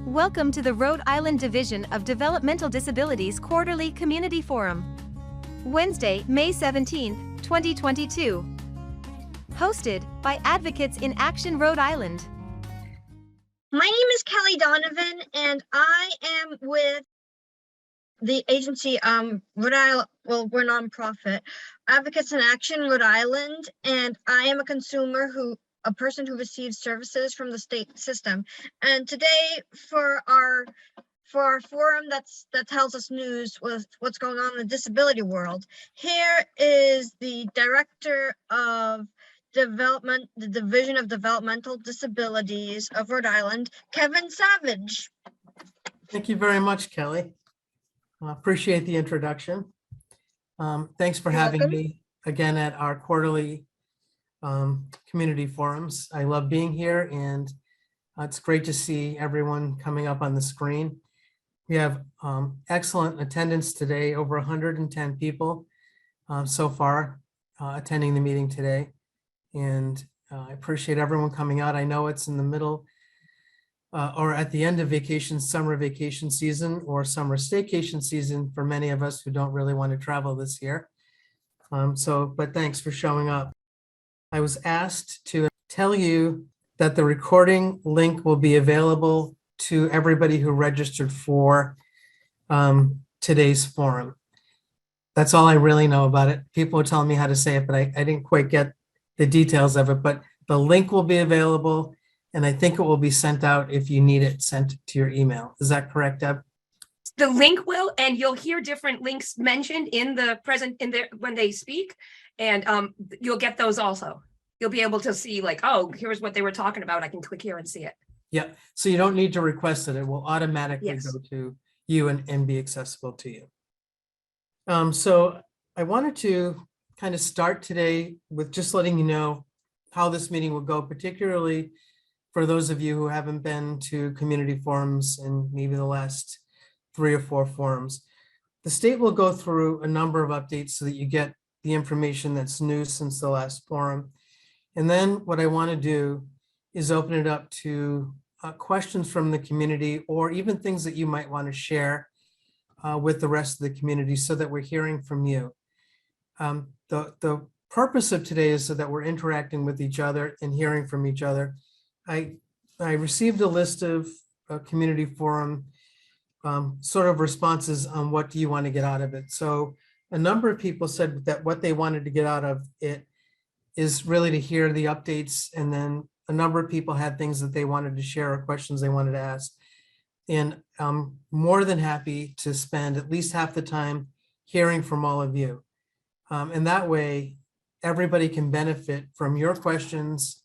Welcome to the Rhode Island Division of Developmental Disabilities Quarterly Community Forum. Wednesday, May 17th, 2022. Hosted by Advocates in Action Rhode Island. My name is Kelly Donovan, and I am with the agency Rhode Island, well, we're nonprofit, Advocates in Action Rhode Island, and I am a person who receives services from the state system. And today for our forum that tells us news with what's going on in the disability world, here is the director of development, the Division of Developmental Disabilities of Rhode Island, Kevin Savage. Thank you very much, Kelly. Appreciate the introduction. Thanks for having me again at our quarterly community forums. I love being here, and it's great to see everyone coming up on the screen. We have excellent attendance today, over 110 people so far attending the meeting today. And I appreciate everyone coming out. I know it's in the middle or at the end of summer vacation season or summer staycation season for many of us who don't really want to travel this year. But thanks for showing up. I was asked to tell you that the recording link will be available to everybody who registered for today's forum. That's all I really know about it. People are telling me how to say it, but I didn't quite get the details of it, but the link will be available, and I think it will be sent out if you need it sent to your email. Is that correct, Deb? The link will, and you'll hear different links mentioned in the when they speak, and you'll get those also. You'll be able to see, like, oh, here's what they were talking about. I can click here and see it. Yeah, so you don't need to request it. It will automatically go to you and be accessible to you. So I wanted to kind of start today with just letting you know how this meeting will go, particularly for those of you who haven't been to community forums in maybe the last 3 or 4 forums. The state will go through a number of updates so that you get the information that's new since the last forum. And then what I want to do is open it up to questions from the community, or even things that you might want to share with the rest of the community so that we're hearing from you. The purpose of today is so that we're interacting with each other and hearing from each other. I received a list of community forum sort of responses on what do you want to get out of it. So a number of people said that what they wanted to get out of it is really to hear the updates, and then a number of people had things that they wanted to share or questions they wanted to ask. And I'm more than happy to spend at least half the time hearing from all of you. And that way, everybody can benefit from your questions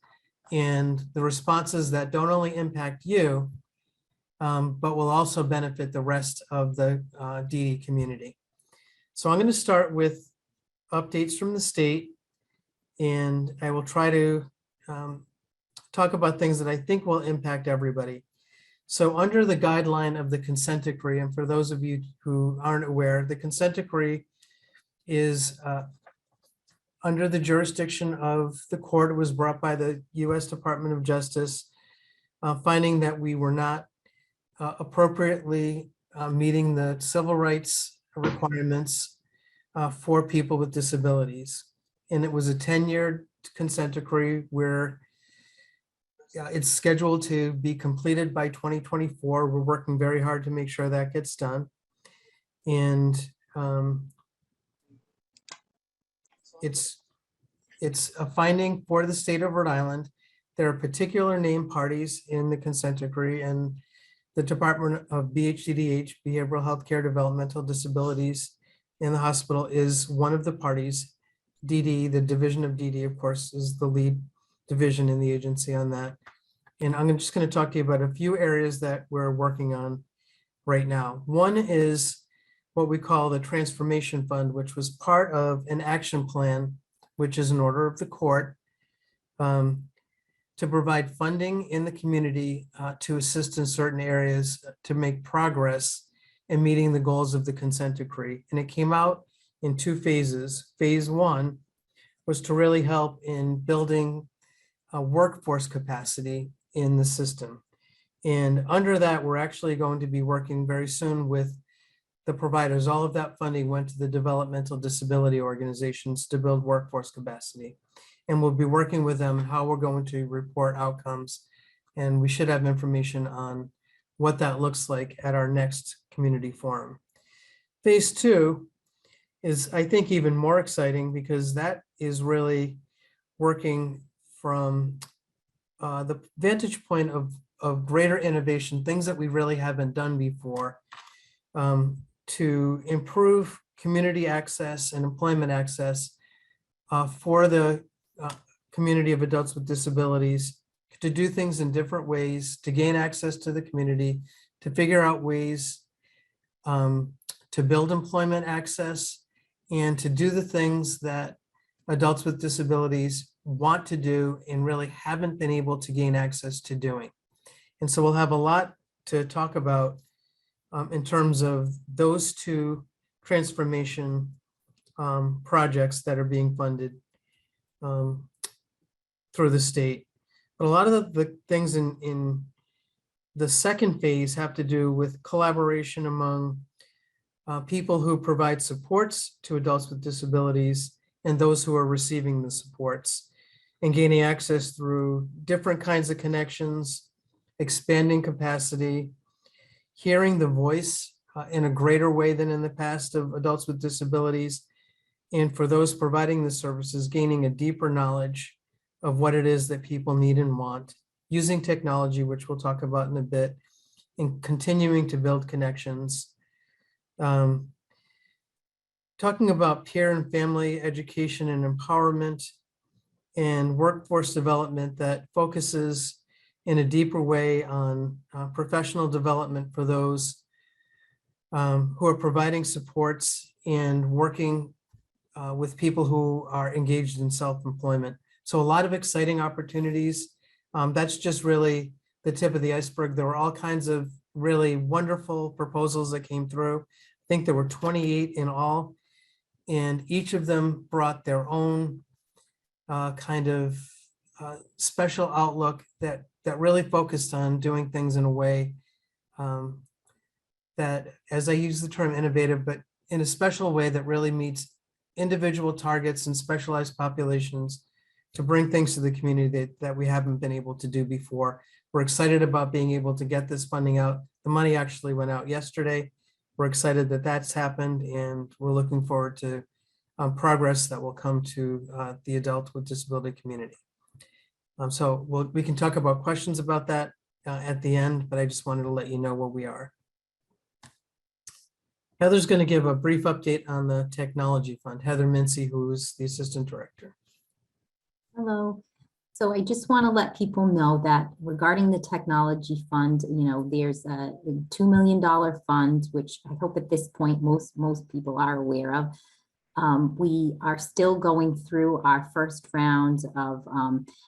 and the responses that don't only impact you, but will also benefit the rest of the DD community. So I'm going to start with updates from the state, and I will try to talk about things that I think will impact everybody. So under the guideline of the consent decree, and for those of you who aren't aware, the consent decree is under the jurisdiction of the court. It was brought by the U.S. Department of Justice, finding that we were not appropriately meeting the civil rights requirements for people with disabilities. And it was a 10-year consent decree where it's scheduled to be completed by 2024. We're working very hard to make sure that gets done. And it's a finding for the state of Rhode Island. There are particular named parties in the consent decree, and the Department of BHDDH, Behavioral Healthcare Developmental Disabilities in the hospital, is one of the parties. DD, the division of DD, of course, is the lead division in the agency on that. And I'm just going to talk to you about a few areas that we're working on right now. One is what we call the Transformation Fund, which was part of an action plan, which is an order of the court to provide funding in the community to assist in certain areas to make progress in meeting the goals of the consent decree. And it came out in 2 phases. Phase 1 was to really help in building a workforce capacity in the system. And under that, we're actually going to be working very soon with the providers. All of that funding went to the developmental disability organizations to build workforce capacity. And we'll be working with them on how we're going to report outcomes. And we should have information on what that looks like at our next community forum. Phase 2 is, I think, even more exciting because that is really working from the vantage point of greater innovation, things that we really haven't done before, to improve community access and employment access for the community of adults with disabilities, to do things in different ways, to gain access to the community, to figure out ways to build employment access, and to do the things that adults with disabilities want to do and really haven't been able to gain access to doing. And so we'll have a lot to talk about in terms of those two transformation projects that are being funded through the state. But a lot of the things in the second phase have to do with collaboration among people who provide supports to adults with disabilities and those who are receiving the supports, and gaining access through different kinds of connections, expanding capacity, hearing the voice in a greater way than in the past of adults with disabilities, and for those providing the services, gaining a deeper knowledge of what it is that people need and want, using technology, which we'll talk about in a bit, and continuing to build connections. Talking about peer and family education and empowerment and workforce development that focuses in a deeper way on professional development for those who are providing supports and working with people who are engaged in self-employment. So a lot of exciting opportunities. That's just really the tip of the iceberg. There were all kinds of really wonderful proposals that came through. I think there were 28 in all, and each of them brought their own kind of special outlook that really focused on doing things in a way that, as I use the term innovative, but in a special way that really meets individual targets and specialized populations to bring things to the community that we haven't been able to do before. We're excited about being able to get this funding out. The money actually went out yesterday. We're excited that that's happened, and we're looking forward to progress that will come to the adult with disability community. So we can talk about questions about that at the end, but I just wanted to let you know where we are. Heather's going to give a brief update on the technology fund. Heather Mincy, who is the assistant director. Hello. So I just want to let people know that regarding the technology fund, there's a $2 million fund, which I hope at this point most people are aware of. We are still going through our first round of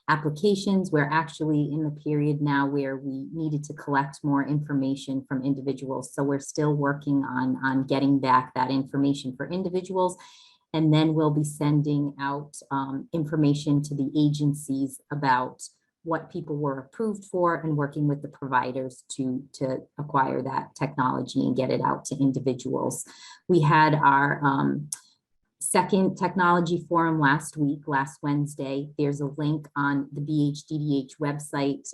applications. We're actually in the period now where we needed to collect more information from individuals. So we're still working on getting back that information for individuals. And then we'll be sending out information to the agencies about what people were approved for and working with the providers to acquire that technology and get it out to individuals. We had our second technology forum last Wednesday. There's a link on the BHDDH website,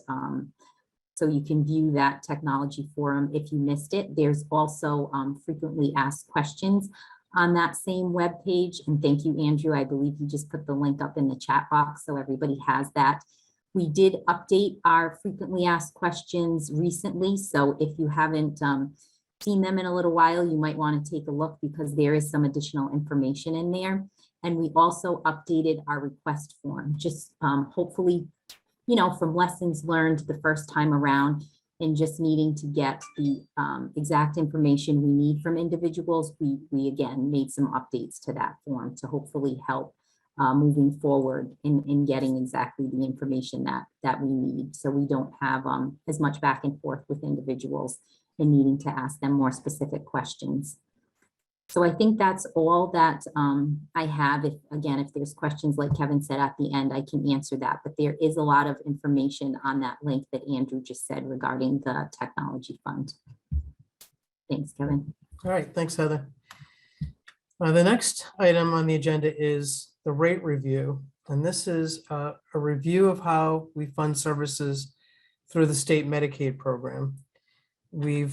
so you can view that technology forum if you missed it. There's also frequently asked questions on that same web page. And thank you, Andrew. I believe you just put the link up in the chat box so everybody has that. We did update our frequently asked questions recently. So if you haven't seen them in a little while, you might want to take a look because there is some additional information in there. And we also updated our request form, just hopefully, from lessons learned the first time around and just needing to get the exact information we need from individuals. We again made some updates to that form to hopefully help moving forward in getting exactly the information that we need. So we don't have as much back and forth with individuals and needing to ask them more specific questions. So I think that's all that I have. If there's questions, like Kevin said at the end, I can answer that. But there is a lot of information on that link that Andrew just said regarding the technology fund. Thanks, Kevin. All right, thanks, Heather. The next item on the agenda is the rate review. And this is a review of how we fund services through the state Medicaid program. We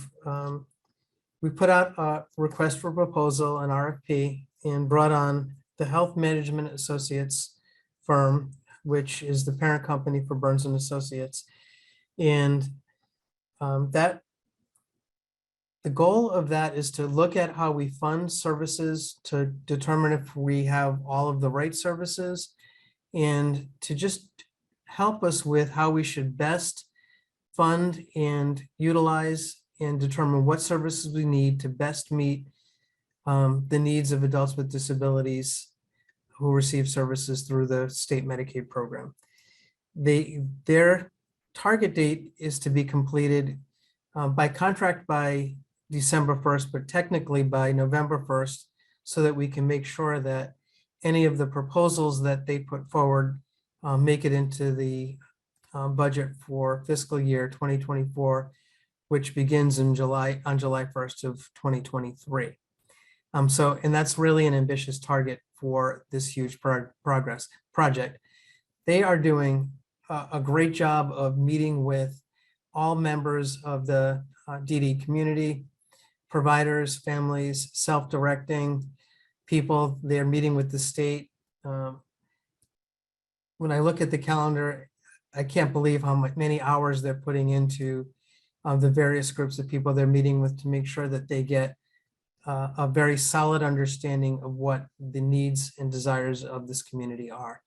put out a request for proposal, an RFP, and brought on the Health Management Associates firm, which is the parent company for Burns and Associates. And the goal of that is to look at how we fund services to determine if we have all of the right services and to just help us with how we should best fund and utilize and determine what services we need to best meet the needs of adults with disabilities who receive services through the state Medicaid program. Their target date is to be completed by contract by December 1st, but technically by November 1st, so that we can make sure that any of the proposals that they put forward make it into the budget for fiscal year 2024, which begins in July 1st of 2023. And that's really an ambitious target for this huge project. They are doing a great job of meeting with all members of the DD community, providers, families, self-directing people. They're meeting with the state. When I look at the calendar, I can't believe how many hours they're putting into the various groups of people they're meeting with to make sure that they get a very solid understanding of what the needs and desires of this community are.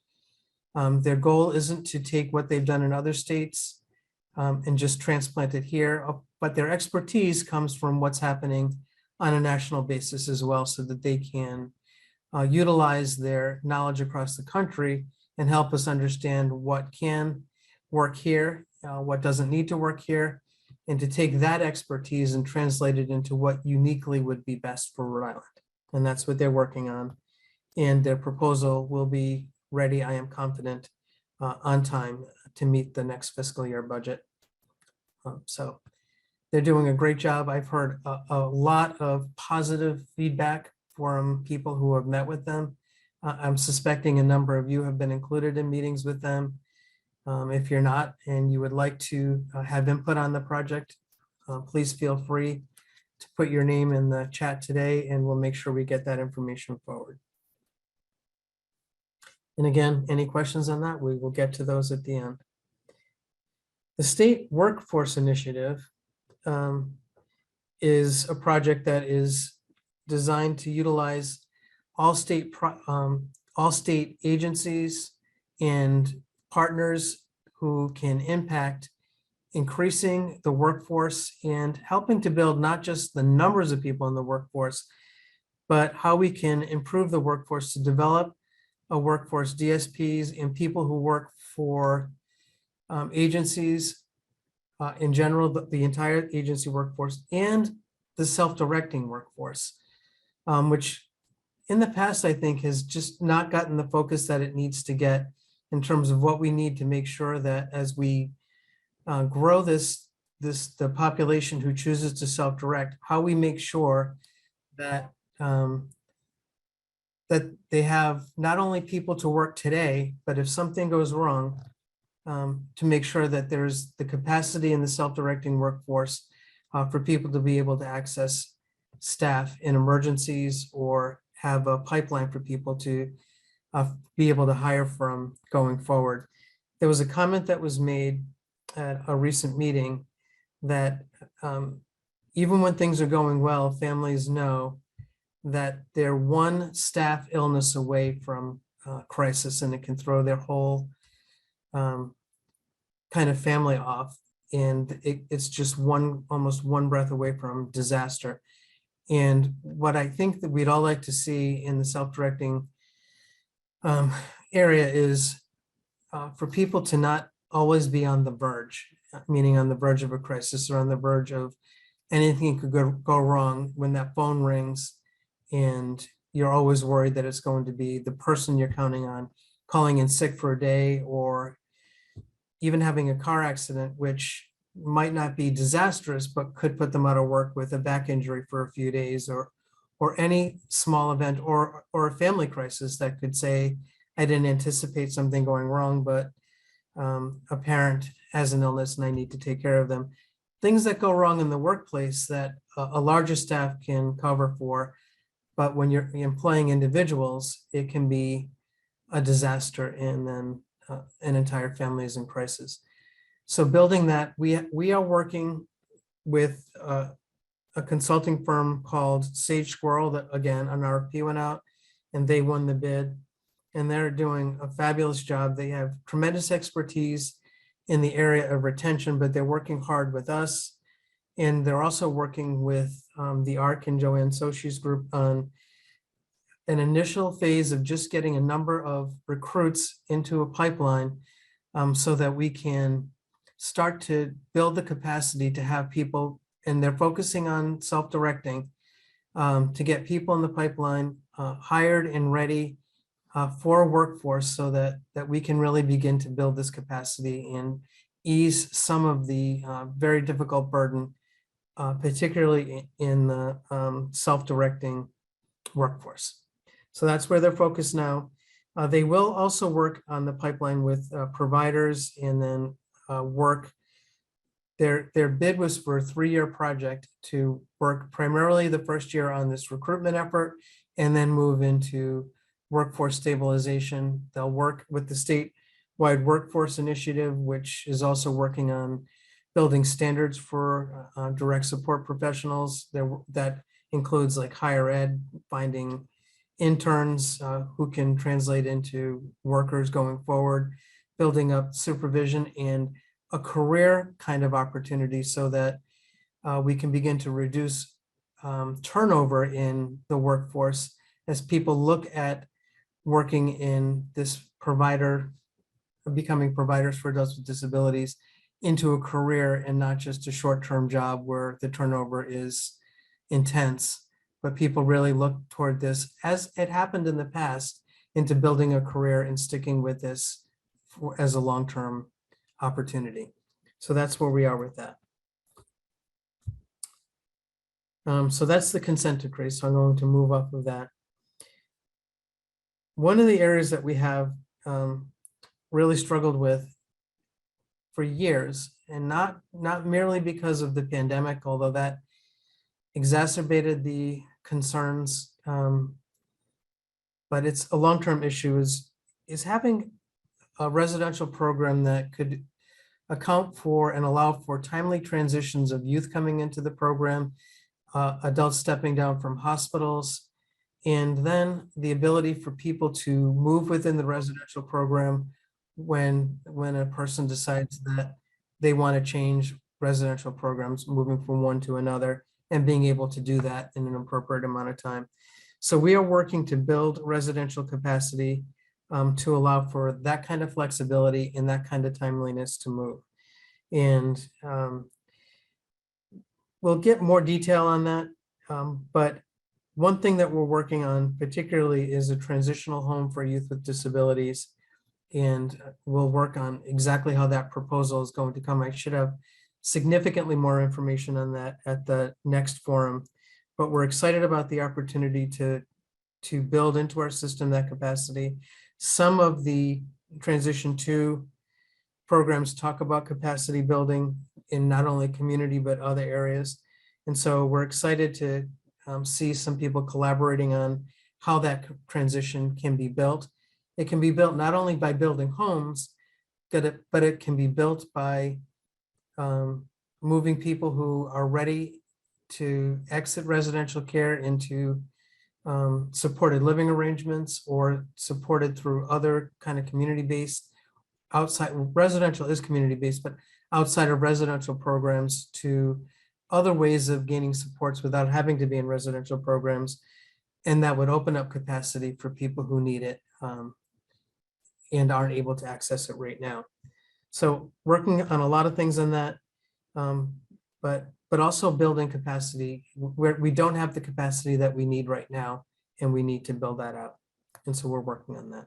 Their goal isn't to take what they've done in other states and just transplant it here, but their expertise comes from what's happening on a national basis as well, so that they can utilize their knowledge across the country and help us understand what can work here, what doesn't need to work here, and to take that expertise and translate it into what uniquely would be best for Rhode Island. And that's what they're working on. And their proposal will be ready, I am confident, on time to meet the next fiscal year budget. So they're doing a great job. I've heard a lot of positive feedback from people who have met with them. I'm suspecting a number of you have been included in meetings with them. If you're not and you would like to have input on the project, please feel free to put your name in the chat today, and we'll make sure we get that information forward. And again, any questions on that, we will get to those at the end. The State Workforce Initiative is a project that is designed to utilize all state agencies and partners who can impact increasing the workforce and helping to build not just the numbers of people in the workforce, but how we can improve the workforce to develop a workforce, DSPs, and people who work for agencies in general, the entire agency workforce, and the self-directing workforce, which in the past, I think, has just not gotten the focus that it needs to get in terms of what we need to make sure that as we grow the population who chooses to self-direct, how we make sure that that they have not only people to work today, but if something goes wrong, to make sure that there's the capacity in the self-directing workforce for people to be able to access staff in emergencies or have a pipeline for people to be able to hire from going forward. There was a comment that was made at a recent meeting that even when things are going well, families know that they're one staff illness away from crisis, and it can throw their whole kind of family off. And it's just almost one breath away from disaster. And what I think that we'd all like to see in the self-directing area is for people to not always be on the verge, meaning on the verge of a crisis or on the verge of anything could go wrong when that phone rings and you're always worried that it's going to be the person you're counting on calling in sick for a day, or even having a car accident, which might not be disastrous, but could put them out of work with a back injury for a few days, or any small event, or a family crisis that could say, I didn't anticipate something going wrong, but a parent has an illness and I need to take care of them. Things that go wrong in the workplace that a larger staff can cover for, but when you're employing individuals, it can be a disaster, and then an entire family is in crisis. So building that, we are working with a consulting firm called Sage Squirrel that, again, an RFP went out and they won the bid, and they're doing a fabulous job. They have tremendous expertise in the area of retention, but they're working hard with us. And they're also working with the ARC and Joanne Sochi's group on an initial phase of just getting a number of recruits into a pipeline, so that we can start to build the capacity to have people, and they're focusing on self-directing, to get people in the pipeline hired and ready for a workforce, so that we can really begin to build this capacity and ease some of the very difficult burden, particularly in the self-directing workforce. So that's where they're focused now. They will also work on the pipeline with providers, and then work. Their bid was for a 3-year project to work primarily the first year on this recruitment effort, and then move into workforce stabilization. They'll work with the statewide workforce initiative, which is also working on building standards for direct support professionals. That includes like higher ed, finding interns who can translate into workers going forward, building up supervision and a career kind of opportunity, so that we can begin to reduce turnover in the workforce as people look at working in this becoming providers for adults with disabilities into a career, and not just a short-term job where the turnover is intense. But people really look toward this, as it happened in the past, into building a career and sticking with this as a long-term opportunity. So that's where we are with that. So that's the consent decree. So I'm going to move off of that. One of the areas that we have really struggled with for years, and not merely because of the pandemic, although that exacerbated the concerns, but it's a long-term issue, is having a residential program that could account for and allow for timely transitions of youth coming into the program, adults stepping down from hospitals, and then the ability for people to move within the residential program when a person decides that they want to change residential programs, moving from one to another, and being able to do that in an appropriate amount of time. So we are working to build residential capacity to allow for that kind of flexibility and that kind of timeliness to move. And we'll get more detail on that. But one thing that we're working on particularly is a transitional home for youth with disabilities. And we'll work on exactly how that proposal is going to come. I should have significantly more information on that at the next forum, but we're excited about the opportunity to build into our system that capacity. Some of the transition to programs talk about capacity building in not only community, but other areas. And so we're excited to see some people collaborating on how that transition can be built. It can be built not only by building homes, but it can be built by moving people who are ready to exit residential care into supported living arrangements, or supported through other kind of community-based, outside, residential is community-based, but outside of residential programs, to other ways of gaining supports without having to be in residential programs. And that would open up capacity for people who need it and aren't able to access it right now. So working on a lot of things on that. but also building capacity where we don't have the capacity that we need right now, and we need to build that out. And so we're working on that.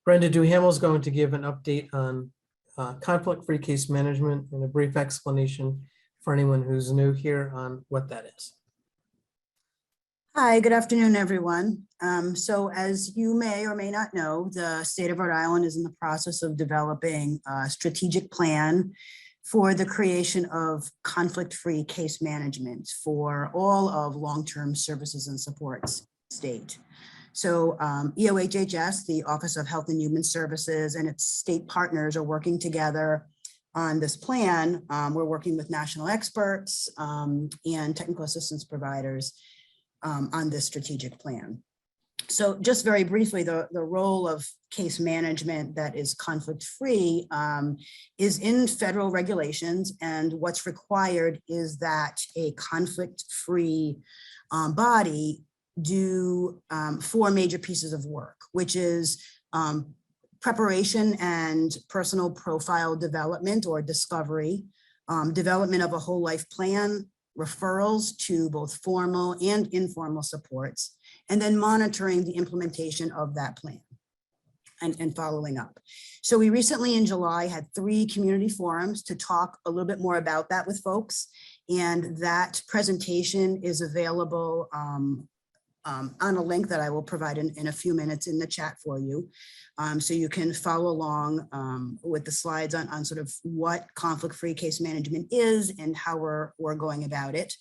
Brenda Duhamel is going to give an update on conflict-free case management and a brief explanation for anyone who's new here on what that is. Hi, good afternoon, everyone. So as you may or may not know, the state of Rhode Island is in the process of developing a strategic plan for the creation of conflict-free case management for all of long-term services and supports state. So EOHHS, the Office of Health and Human Services, and its state partners are working together on this plan. We're working with national experts and technical assistance providers on this strategic plan. So just very briefly, the role of case management that is conflict-free is in federal regulations, and what's required is that a conflict-free body do 4 major pieces of work, which is preparation and personal profile development or discovery, development of a whole life plan, referrals to both formal and informal supports, and then monitoring the implementation of that plan and following up. So we recently in July had 3 community forums to talk a little bit more about that with folks. And that presentation is available on a link that I will provide in a few minutes in the chat for you. So you can follow along with the slides on sort of what conflict-free case management is and how we're going about it.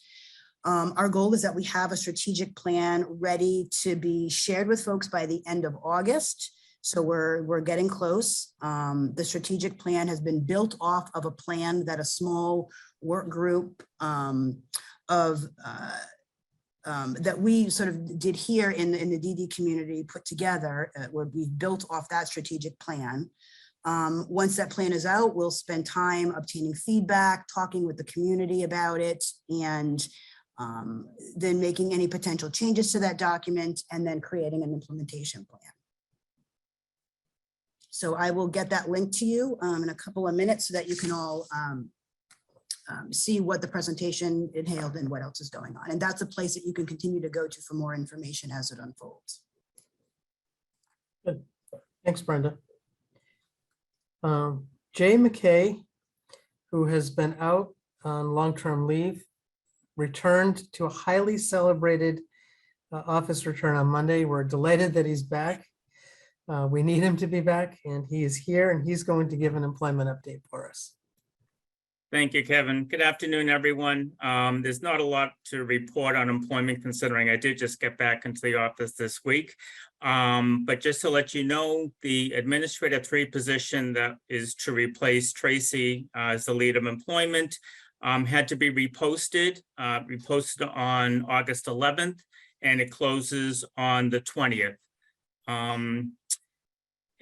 Our goal is that we have a strategic plan ready to be shared with folks by the end of August. So we're getting close. The strategic plan has been built off of a plan that a small work group that we sort of did here in the DD community put together, where we've built off that strategic plan. Once that plan is out, we'll spend time obtaining feedback, talking with the community about it, and then making any potential changes to that document, and then creating an implementation plan. So I will get that link to you in a couple of minutes so that you can all see what the presentation entailed and what else is going on. And that's a place that you can continue to go to for more information as it unfolds. Good. Thanks, Brenda. Jay McKay, who has been out on long-term leave, returned to a highly celebrated office return on Monday. We're delighted that he's back. We need him to be back, and he is here, and he's going to give an employment update for us. Thank you, Kevin. Good afternoon, everyone. There's not a lot to report on employment, considering I did just get back into the office this week. But just to let you know, the Administrator 3 position that is to replace Tracy as the lead of employment had to be reposted on August 11th, and it closes on the 20th.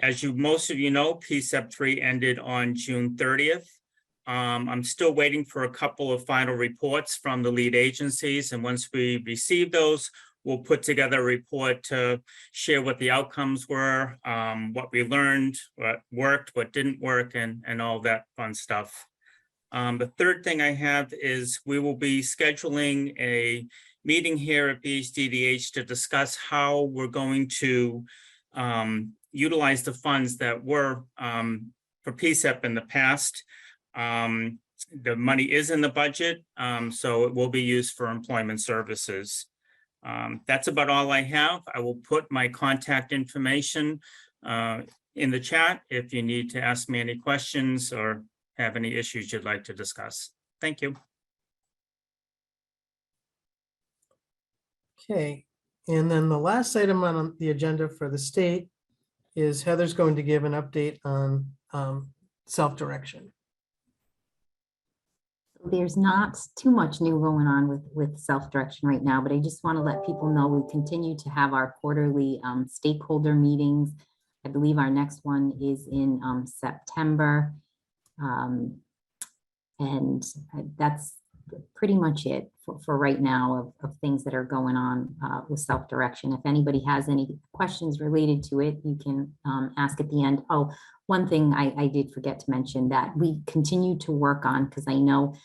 As most of you know, PSEP 3 ended on June 30th. I'm still waiting for a couple of final reports from the lead agencies, and once we receive those, we'll put together a report to share what the outcomes were, what we learned, what worked, what didn't work, and all that fun stuff. The third thing I have is we will be scheduling a meeting here at BHDDH to discuss how we're going to utilize the funds that were for PSEP in the past. The money is in the budget, so it will be used for employment services. That's about all I have. I will put my contact information in the chat if you need to ask me any questions or have any issues you'd like to discuss. Thank you. Okay, and then the last item on the agenda for the state is Heather's going to give an update on self-direction. There's not too much new going on with self-direction right now, but I just want to let people know we continue to have our quarterly stakeholder meetings. I believe our next one is in September. And that's pretty much it for right now of things that are going on with self-direction. If anybody has any questions related to it, you can ask at the end. Oh, one thing I did forget to mention that we continue to work on, because I know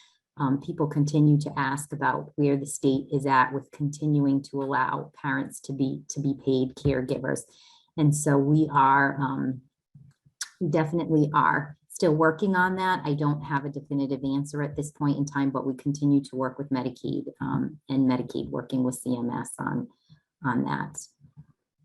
people continue to ask about where the state is at with continuing to allow parents to be paid caregivers. And so we definitely are still working on that. I don't have a definitive answer at this point in time, but we continue to work with Medicaid and Medicaid working with CMS on that.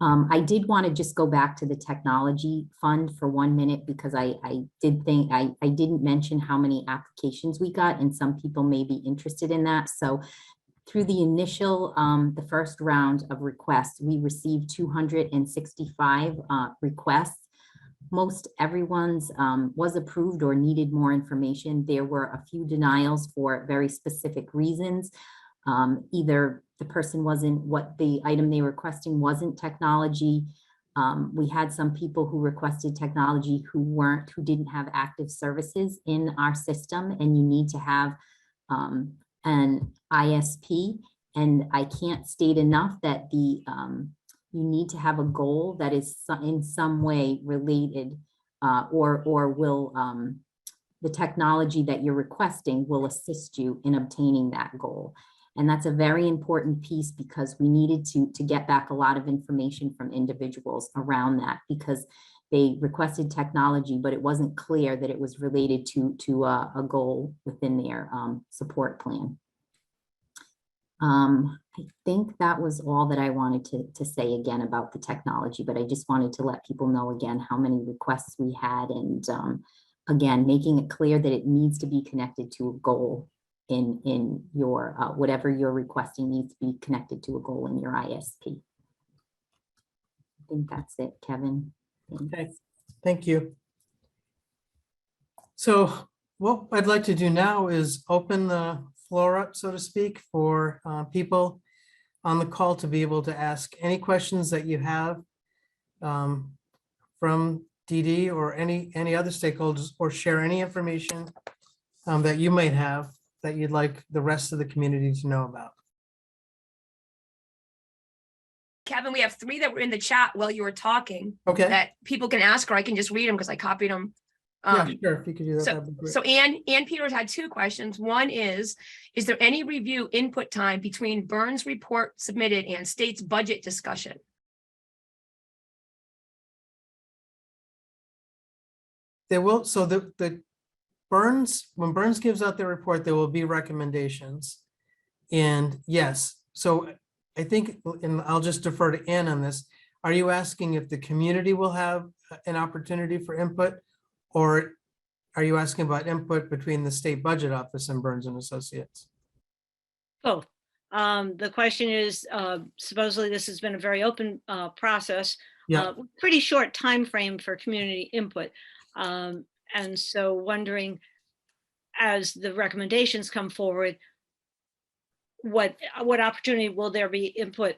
I did want to just go back to the technology fund for 1 minute, because I did think I didn't mention how many applications we got, and some people may be interested in that. So through the initial, the first round of requests, we received 265 requests. Most everyone's was approved or needed more information. There were a few denials for very specific reasons. Either the person wasn't, what the item they were requesting wasn't technology. We had some people who requested technology who didn't have active services in our system, and you need to have an ISP. And I can't state enough that you need to have a goal that is in some way related, or will the technology that you're requesting will assist you in obtaining that goal. And that's a very important piece, because we needed to get back a lot of information from individuals around that, because they requested technology, but it wasn't clear that it was related to a goal within their support plan. I think that was all that I wanted to say again about the technology, but I just wanted to let people know again how many requests we had, and again, making it clear that it needs to be connected to a goal in your, whatever you're requesting needs to be connected to a goal in your ISP. I think that's it, Kevin. Okay, thank you. So what I'd like to do now is open the floor up, so to speak, for people on the call to be able to ask any questions that you have from DD or any other stakeholders, or share any information that you might have that you'd like the rest of the community to know about. Kevin, we have 3 that were in the chat while you were talking. Okay. That people can ask, or I can just read them because I copied them. Yeah, sure. If you could do that, that'd be great. So Ann Peters had 2 questions. One is there any review input time between Burns report submitted and state's budget discussion? There will, so the Burns, when Burns gives out their report, there will be recommendations. And yes, so I think, and I'll just defer to Ann on this. Are you asking if the community will have an opportunity for input? Or are you asking about input between the state budget office and Burns and Associates? Both. The question is, supposedly this has been a very open process, Yeah. pretty short time frame for community input. And so wondering, as the recommendations come forward, what opportunity will there be input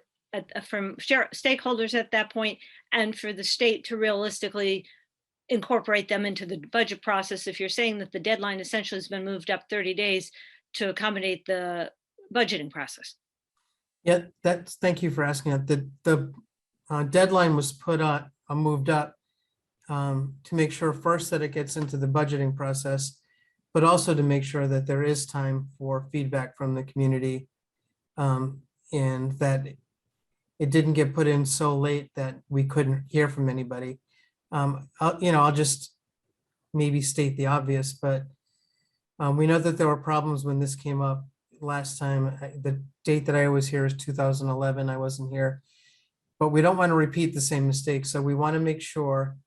from stakeholders at that point, and for the state to realistically incorporate them into the budget process, if you're saying that the deadline essentially has been moved up 30 days to accommodate the budgeting process? Yeah, thank you for asking that. The deadline was moved up to make sure first that it gets into the budgeting process, but also to make sure that there is time for feedback from the community, and that it didn't get put in so late that we couldn't hear from anybody. I'll just maybe state the obvious, but we know that there were problems when this came up last time. The date that I always hear is 2011. I wasn't here, but we don't want to repeat the same mistake. So we want to make sure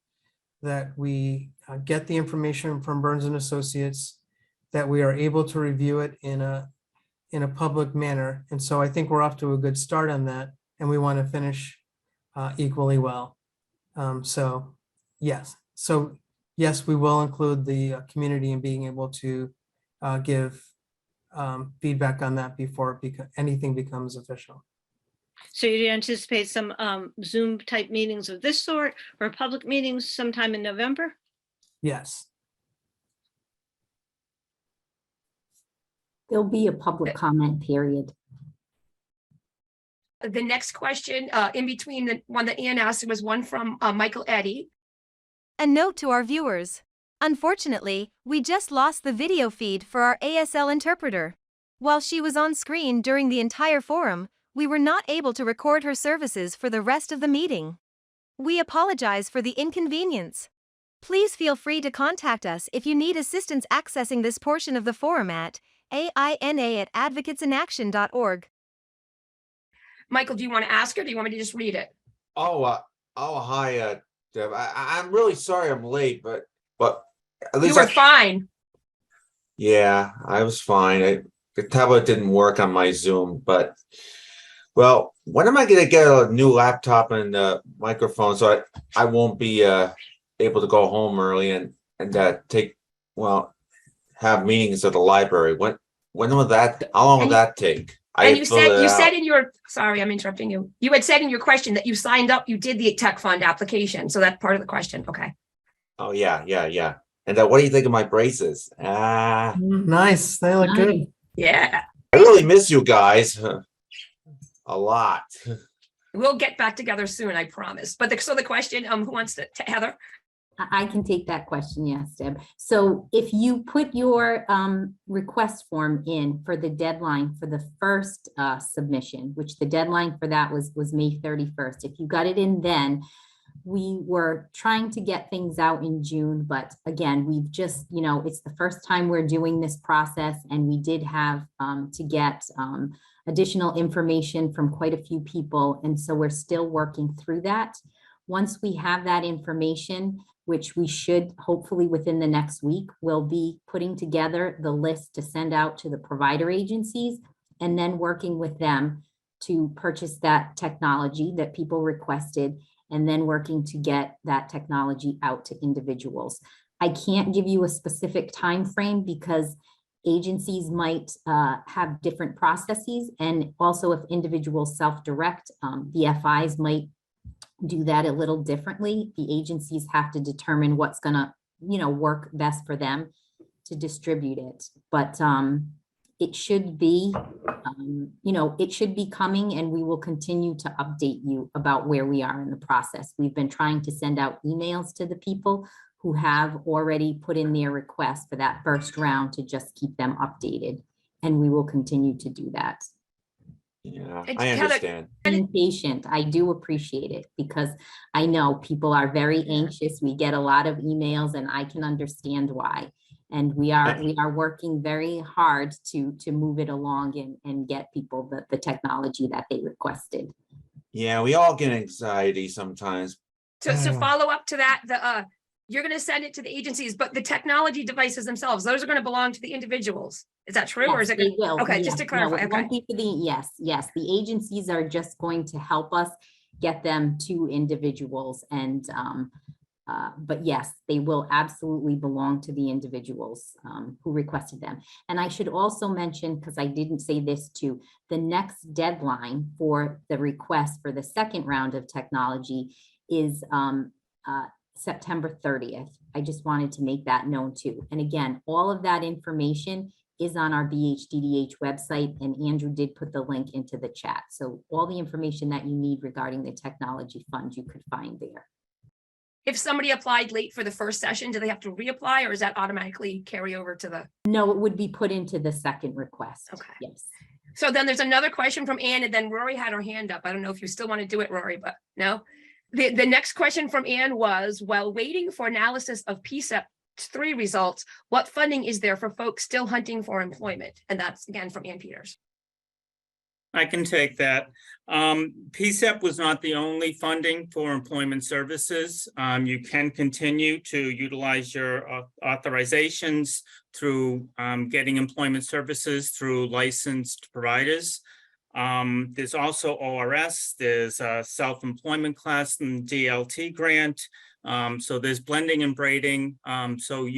that we get the information from Burns and Associates, that we are able to review it in a public manner. And so I think we're off to a good start on that, and we want to finish equally well. So yes, we will include the community in being able to give feedback on that before anything becomes official. So you anticipate some Zoom type meetings of this sort, or public meetings sometime in November? Yes. There'll be a public comment period. The next question, in between the one that Ann asked, was one from Michael Eddy. A note to our viewers. Unfortunately, we just lost the video feed for our ASL interpreter. While she was on screen during the entire forum, we were not able to record her services for the rest of the meeting. We apologize for the inconvenience. Please feel free to contact us if you need assistance accessing this portion of the forum at aina@advocatesinaction.org. Michael, do you want to ask her? Or do you want me to just read it? Hi, Deb. I'm really sorry I'm late, but at You least were fine. yeah, I was fine. The tablet didn't work on my Zoom, but well, when am I gonna get a new laptop and microphone so I won't be able to go home early and have meetings at the library? When will that? How long will that take? And you said in your, sorry, I'm interrupting you. You had said in your question that you signed up, you did the tech fund application. So that's part of the question. Okay. Oh yeah. And what do you think of my braces? Nice. They look good. Yeah. I really miss you guys a lot. We'll get back together soon, I promise. But so the question, who wants to, Heather? I can take that question, yes, Deb. So if you put your request form in for the deadline for the first submission, which the deadline for that was May 31st, if you got it in then, we were trying to get things out in June, but again, we've just, it's the first time we're doing this process, and we did have to get additional information from quite a few people, and so we're still working through that. Once we have that information, which we should hopefully within the next week, we'll be putting together the list to send out to the provider agencies and then working with them to purchase that technology that people requested, and then working to get that technology out to individuals. I can't give you a specific time frame because agencies might have different processes, and also if individuals self-direct, the FIs might do that a little differently. The agencies have to determine what's gonna, work best for them to distribute it. But it should be, it should be coming, and we will continue to update you about where we are in the process. We've been trying to send out emails to the people who have already put in their request for that first round to just keep them updated, and we will continue to do that. Yeah, And I Heather, understand. Being patient, I do appreciate it because I know people are very anxious. We get a lot of emails, and I can understand why. And we are working very hard to move it along and get people the technology that they requested. Yeah, we all get anxiety sometimes. So follow up to that, you're going to send it to the agencies, but the technology devices themselves, those are going to belong to the individuals. Is that true? Yes, or is it? they will. Okay, Yes. just to No, clarify. it Okay. won't be for yes. The agencies are just going to help us get them to individuals, and but yes, they will absolutely belong to the individuals who requested them. And I should also mention, because I didn't say this too, the next deadline for the request for the second round of technology is September 30th. I just wanted to make that known too. And again, all of that information is on our BHDDH website, and Andrew did put the link into the chat. So all the information that you need regarding the technology fund, you could find there. If somebody applied late for the first session, do they have to reapply, or is that automatically carry over to the? No, it would be put into the second request. Okay. Yes. So then there's another question from Ann, and then Rory had her hand up. I don't know if you still want to do it, Rory, but no. The next question from Ann was, while waiting for analysis of PSEP3 results, what funding is there for folks still hunting for employment? And that's again from Ann Peters. I can take that. PSEP was not the only funding for employment services. You can continue to utilize your authorizations through getting employment services through licensed providers. There's also ORS, there's a self-employment class and DLT grant. So there's blending and braiding. So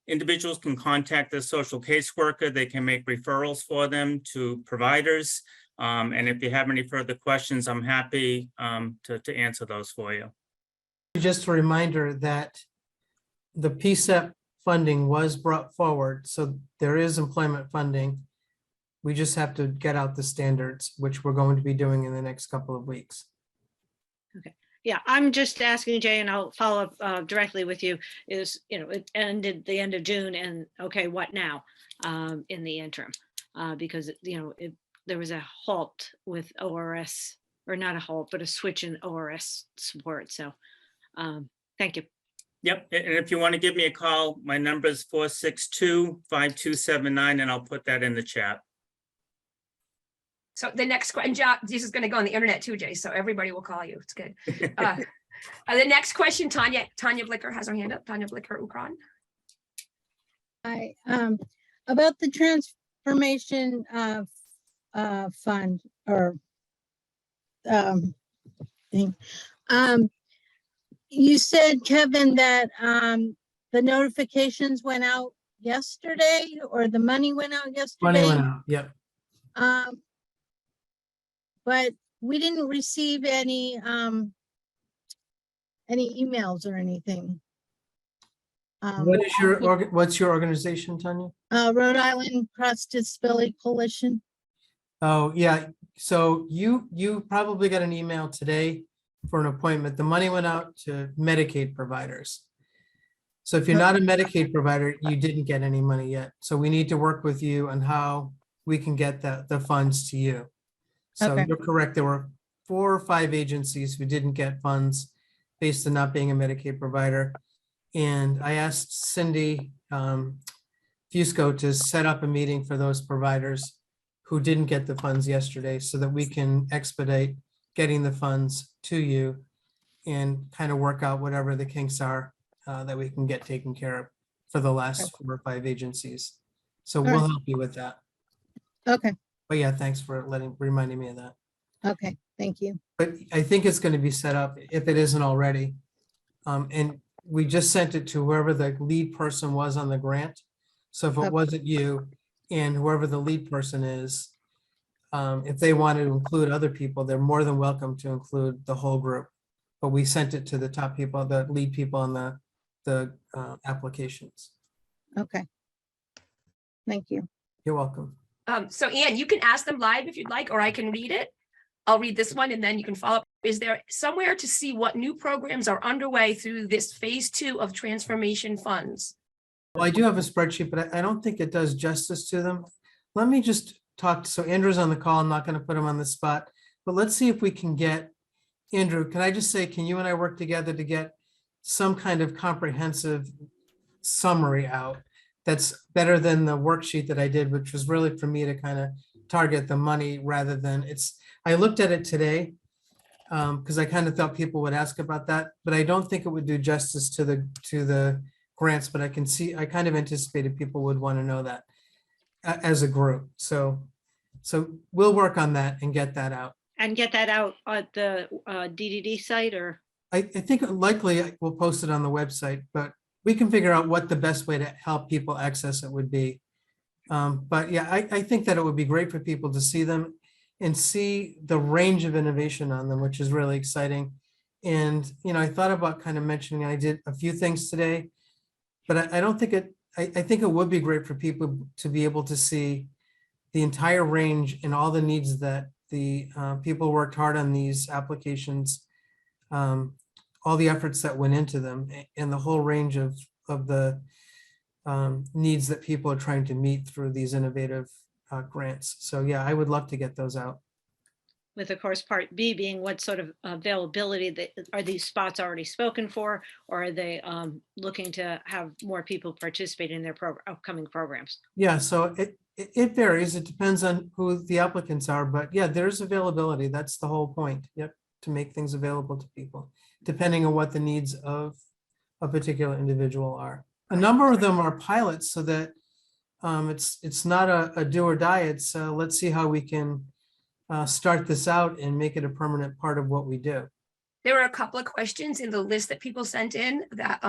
individuals can contact the social caseworker. They can make referrals for them to providers. And if you have any further questions, I'm happy to answer those for you. Just a reminder that the PSEP funding was brought forward, so there is employment funding. We just have to get out the standards, which we're going to be doing in the next couple of weeks. Yeah, I'm just asking Jay, and I'll follow up directly with you, is, it ended the end of June, and okay, what now in the interim? Because, there was a halt with ORS, or not a halt, but a switch in ORS support. So thank you. Yep, and if you want to give me a call, my number is 462-5279, and I'll put that in the chat. So the next question, this is going to go on the internet too, Jay, so everybody will call you. It's good. The next question, Tanya Blicker has her hand up. Tanya Blicker, Ukron. Hi, about the transformation fund or thing. You said, Kevin, that the notifications went out yesterday, or the money went out yesterday. Money went out, yep. But we didn't receive any emails or anything. What's your organization, Tanya? Rhode Island Cross Disability Coalition. Oh, yeah. So you probably got an email today for an appointment. The money went out to Medicaid providers. So if you're not a Medicaid provider, you didn't get any money yet. So we need to work with you on how we can get the funds to you. So Okay. You're correct. There were 4 or 5 agencies who didn't get funds based on not being a Medicaid provider. And I asked Cindy Fusco to set up a meeting for those providers who didn't get the funds yesterday so that we can expedite getting the funds to you and kind of work out whatever the kinks are that we can get taken care of for the last 4 or 5 agencies. So we'll help you with that. Okay. But yeah, thanks for reminding me of that. Okay, thank you. But I think it's going to be set up if it isn't already. And we just sent it to whoever the lead person was on the grant. So if it wasn't you and whoever the lead person is, if they want to include other people, they're more than welcome to include the whole group. But we sent it to the top people, the lead people on the applications. Okay. Thank you. You're welcome. So Ann, you can ask them live if you'd like, or I can read it. I'll read this one and then you can follow up. Is there somewhere to see what new programs are underway through this phase 2 of transformation funds? Well, I do have a spreadsheet, but I don't think it does justice to them. Let me just talk. So Andrew's on the call. I'm not going to put him on the spot, but let's see if we can get Andrew. Can I just say, can you and I work together to get some kind of comprehensive summary out that's better than the worksheet that I did, which was really for me to kind of target the money rather than I looked at it today because I kind of thought people would ask about that, but I don't think it would do justice to the grants, but I kind of anticipated people would want to know that as a group. So we'll work on that and get that out. And get that out at the DDD site, or? I think likely we'll post it on the website, but we can figure out what the best way to help people access it would be. But yeah, I think that it would be great for people to see them and see the range of innovation on them, which is really exciting. And, I thought about kind of mentioning, I did a few things today, but I don't think I think it would be great for people to be able to see the entire range and all the needs that the people worked hard on these applications, all the efforts that went into them, and the whole range of the needs that people are trying to meet through these innovative grants. So yeah, I would love to get those out. With, of course, part B being what sort of availability are these spots already spoken for, or are they looking to have more people participate in their upcoming programs? Yeah, so it varies. It depends on who the applicants are, but yeah, there's availability. That's the whole point. Yep, to make things available to people, depending on what the needs of a particular individual are. A number of them are pilots, so that it's not a do or die. It's let's see how we can start this out and make it a permanent part of what we do. There were a couple of questions in the list that people sent in that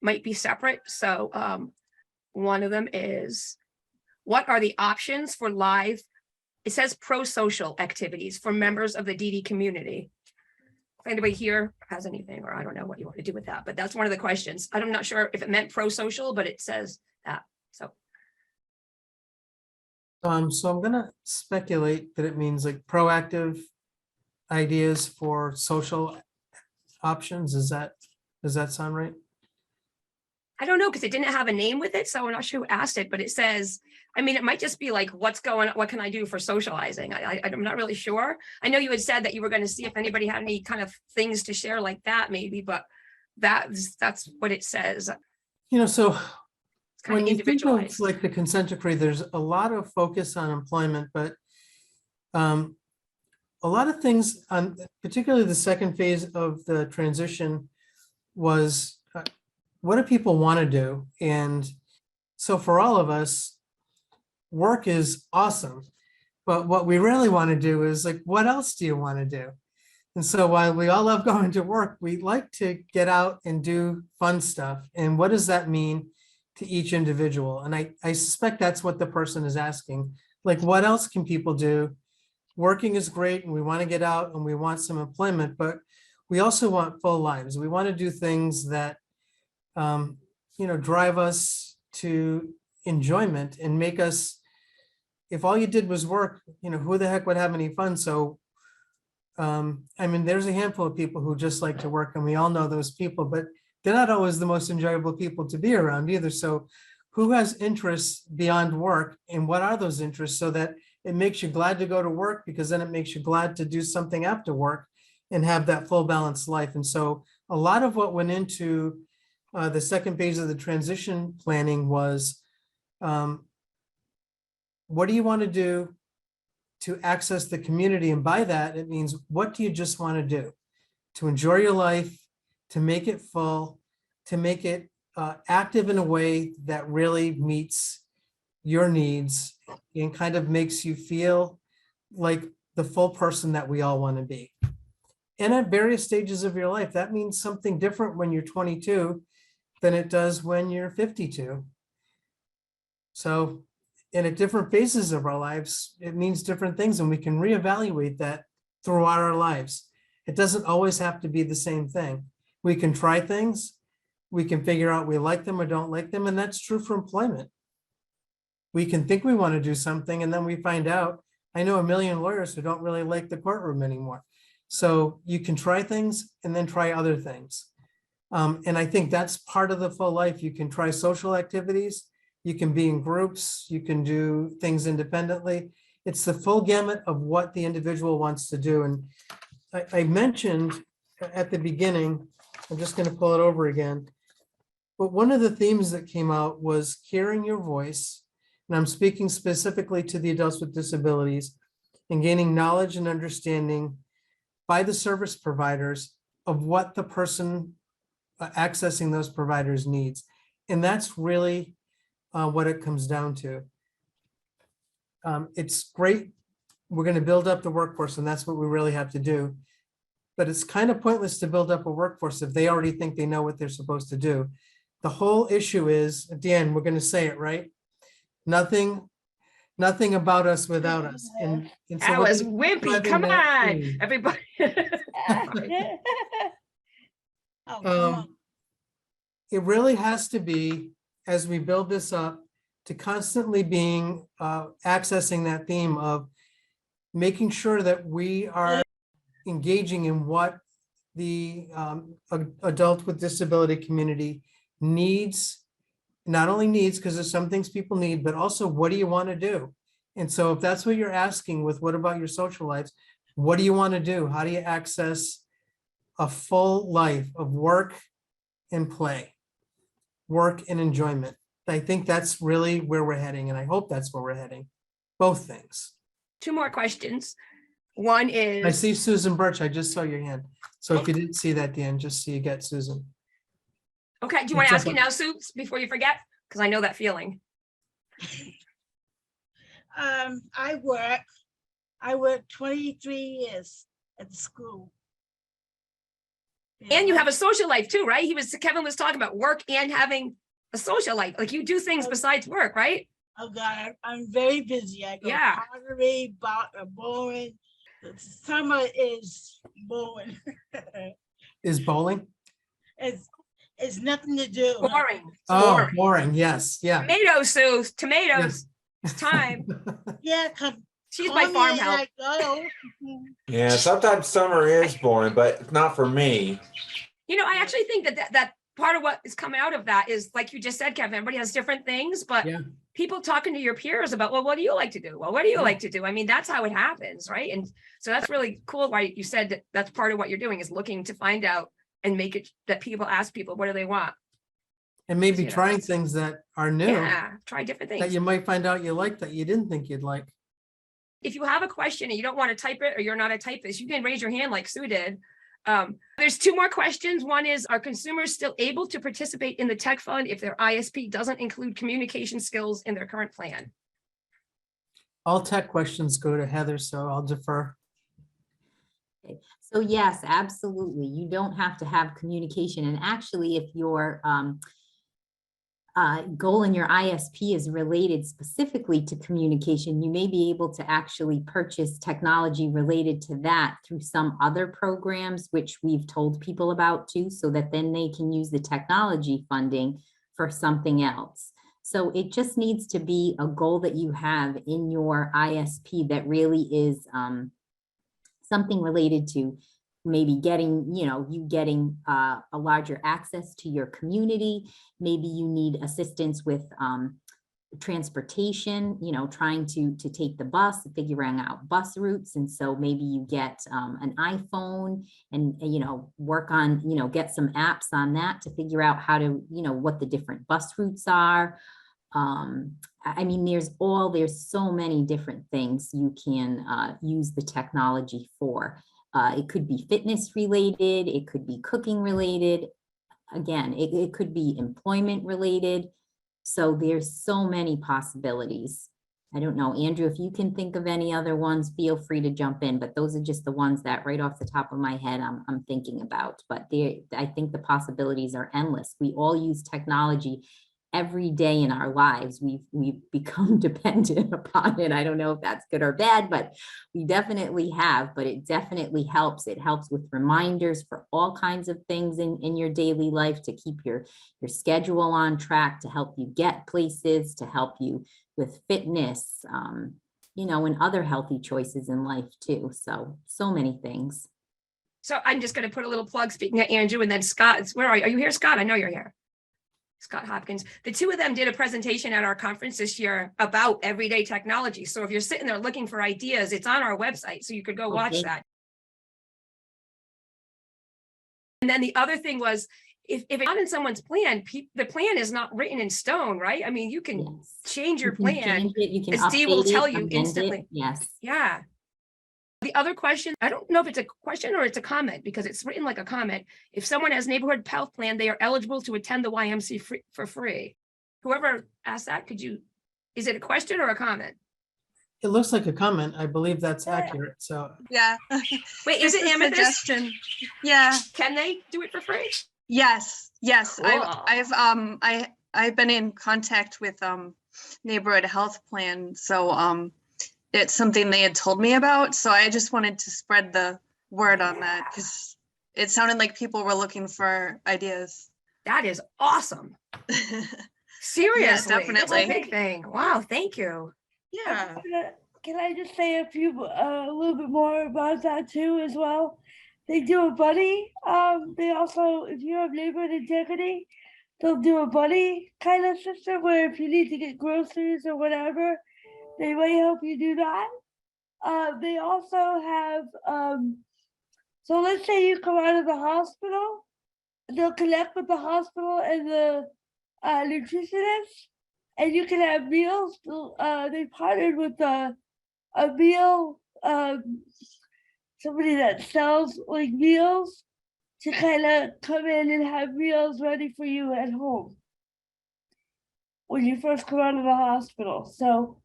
might be separate. So one of them is, what are the options for live, it says pro-social activities for members of the DD community? if anybody here has anything, or I don't know what you want to do with that, but that's one of the questions. I'm not sure if it meant pro-social, but it says that, so. So I'm gonna speculate that it means like proactive ideas for social options. Does that sound right? I don't know, because it didn't have a name with it, so I'm not sure who asked it, but it says, I mean, it might just be like, what can I do for socializing? I'm not really sure. I know you had said that you were going to see if anybody had any kind of things to share like that maybe, but that's what it says. You know, so It's kind when of you think of individualized. like the consent decree, there's a lot of focus on employment, but a lot of things on particularly the second phase of the transition was what do people want to do? And so for all of us, work is awesome. But what we really want to do is like, what else do you want to do? And so while we all love going to work, we like to get out and do fun stuff. And what does that mean to each individual? And I suspect that's what the person is asking. Like, what else can people do? Working is great and we want to get out and we want some employment, but we also want full lives. We want to do things that drive us to enjoyment and make us, if all you did was work, who the heck would have any fun? So, I mean, there's a handful of people who just like to work and we all know those people, but they're not always the most enjoyable people to be around either. So who has interests beyond work and what are those interests so that it makes you glad to go to work, because then it makes you glad to do something after work and have that full balanced life. And so a lot of what went into the second phase of the transition planning was, what do you want to do to access the community? And by that, it means, what do you just want to do to enjoy your life, to make it full, to make it active in a way that really meets your needs and kind of makes you feel like the full person that we all want to be. And at various stages of your life, that means something different when you're 22 than it does when you're 52. So, and at different phases of our lives, it means different things, and we can reevaluate that throughout our lives. It doesn't always have to be the same thing. We can try things, we can figure out we like them or don't like them, and that's true for employment. We can think we want to do something, and then we find out, I know a million lawyers who don't really like the courtroom anymore. So you can try things and then try other things. And I think that's part of the full life. You can try social activities, you can be in groups, you can do things independently. It's the full gamut of what the individual wants to do. And I mentioned at the beginning, I'm just going to pull it over again, but one of the themes that came out was hearing your voice. And I'm speaking specifically to the adults with disabilities, and gaining knowledge and understanding by the service providers of what the person accessing those providers needs. And that's really what it comes down to. It's great. We're going to build up the workforce, and that's what we really have to do. But it's kind of pointless to build up a workforce if they already think they know what they're supposed to do. The whole issue is, at the end, we're going to say it, right? Nothing about us without us. And so That we're was gonna keep wimpy. driving Come that on, theme. everybody. Oh, come on. It really has to be, as we build this up, to constantly being accessing that theme of making sure that we are engaging in what the adult with disability community needs. Not only needs, because there's some things people need, but also what do you want to do? And so if that's what you're asking with, what about your social lives? What do you want to do? How do you access a full life of work and play, work and enjoyment? I think that's really where we're heading, and I hope that's where we're heading. Both things. Two more questions. One is. I see Susan Birch. I just saw your hand. So if you didn't see that, Dan, just so you get Susan. Okay, do you want to It's ask you now, Sue, before you forget? Because I know that feeling. I worked 23 years at the school. And you have a social life too, right? Kevin was talking about work and having a social life. Like you do things besides work, right? Oh God, I'm very busy. I go Yeah. pottery, bowling. Summer is bowling. Is bowling? It's nothing to do. Boring. Oh, Boring. boring. Yes, yeah. Tomato soup, tomatoes, it's time. Yeah, come. She's call my me farm and help. I go. Yeah, sometimes summer is boring, but it's not for me. You know, I actually think that part of what is coming out of that is, like you just said, Kevin, everybody has different things, but Yeah. people talking to your peers about, well, what do you like to do? Well, what do you Yeah. like to do? I mean, that's how it happens, right? And so that's really cool. Why you said that that's part of what you're doing, is looking to find out and make it that people ask people, what do they want? And maybe You know. trying things that are new Yeah, try different that things. you might find out you like that you didn't think you'd like. If you have a question and you don't want to type it, or you're not a typist, you can raise your hand like Sue did. There's two more questions. One is, are consumers still able to participate in the tech fund if their ISP doesn't include communication skills in their current plan? All tech questions go to Heather, so I'll defer. So yes, absolutely. You don't have to have communication. And actually, if your goal in your ISP is related specifically to communication, you may be able to actually purchase technology related to that through some other programs, which we've told people about too, so that then they can use the technology funding for something else. So it just needs to be a goal that you have in your ISP that really is something related to maybe getting, you getting a larger access to your community. Maybe you need assistance with transportation, trying to take the bus, figuring out bus routes. And so maybe you get an iPhone and, work on, get some apps on that to figure out how to, what the different bus routes are. I mean, there's so many different things you can use the technology for. It could be fitness related, it could be cooking related. Again, it could be employment related. So there's so many possibilities. I don't know, Andrew, if you can think of any other ones, feel free to jump in, but those are just the ones that right off the top of my head I'm thinking about. But I think the possibilities are endless. We all use technology every day in our lives. We've become dependent upon it. I don't know if that's good or bad, but we definitely have, but it definitely helps. It helps with reminders for all kinds of things in your daily life, to keep your schedule on track, to help you get places, to help you with fitness, and other healthy choices in life too. So many things. So I'm just going to put a little plug, speaking of Andrew, and then Scott. Where are you? Are you here, Scott? I know you're here. Scott Hopkins. The two of them did a presentation at our conference this year about everyday technology. So if you're sitting there looking for ideas, it's on our website, so you could go watch that. And then the other thing was, if it's not in someone's plan, the plan is not written in stone, right? I mean, you can change your plan. Change it, you can as Dee will update it, tell you amend instantly. it. Yes. Yeah. The other question, I don't know if it's a question or it's a comment, because it's written like a comment. If someone has neighborhood health plan, they are eligible to attend the YMC for free. Whoever asked that, is it a question or a comment? It looks like a comment. I believe that's accurate. So Yeah. Wait, is it Just a Amethyst? suggestion. Yeah. Can they do it for free? Yes. Cool. I've been in contact with neighborhood health plan, so it's something they had told me about. So I just wanted to spread the word on that, because it sounded like people were looking for ideas. That is awesome. Seriously, definitely. That's a big thing. Wow, thank you. Yeah. Can I just say a little bit more about that too as well? They do a buddy. They also, if you have neighborhood integrity, they'll do a buddy kind of system where if you need to get groceries or whatever, they might help you do that. They also have, so let's say you come out of the hospital, they'll connect with the hospital and the nutritionist, and you can have meals. They partnered with a meal, somebody that sells like meals to kind of come in and have meals ready for you at home when you first come out of the hospital. So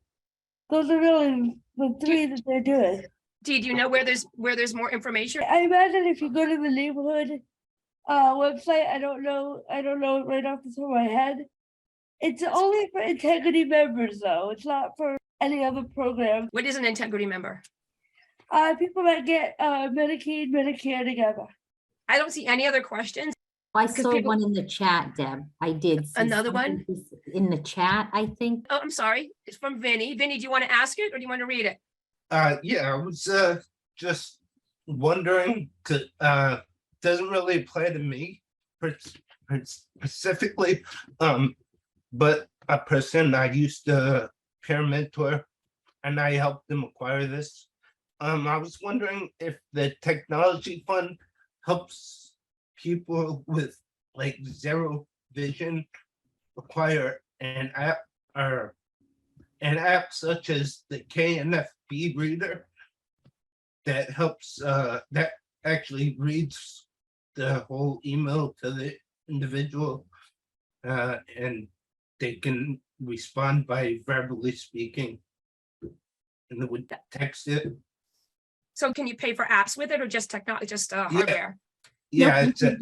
those are really the three that they're doing. Dee, do you know where there's more information? I imagine if you go to the neighborhood website, I don't know right off the top of my head. It's only for integrity members though. It's not for any other program. What is an integrity member? people that get Medicaid, Medicare together. I don't see any other questions. I 'Cause saw people- one in the chat, Deb. I did. see Another something one? in the chat, I think. Oh, I'm sorry. It's from Vinny. Vinny, do you want to ask it or do you want to read it? Yeah, I was just wondering, doesn't really apply to me specifically, but a person I used to peer mentor and I helped them acquire this. I was wondering if the technology fund helps people with like zero vision acquire an app or an app such as the KNFB reader that helps that actually reads the whole email to the individual and they can respond by verbally speaking and they would text it. So can you pay for apps with it or just technology, just hardware? Yeah, No, it's a,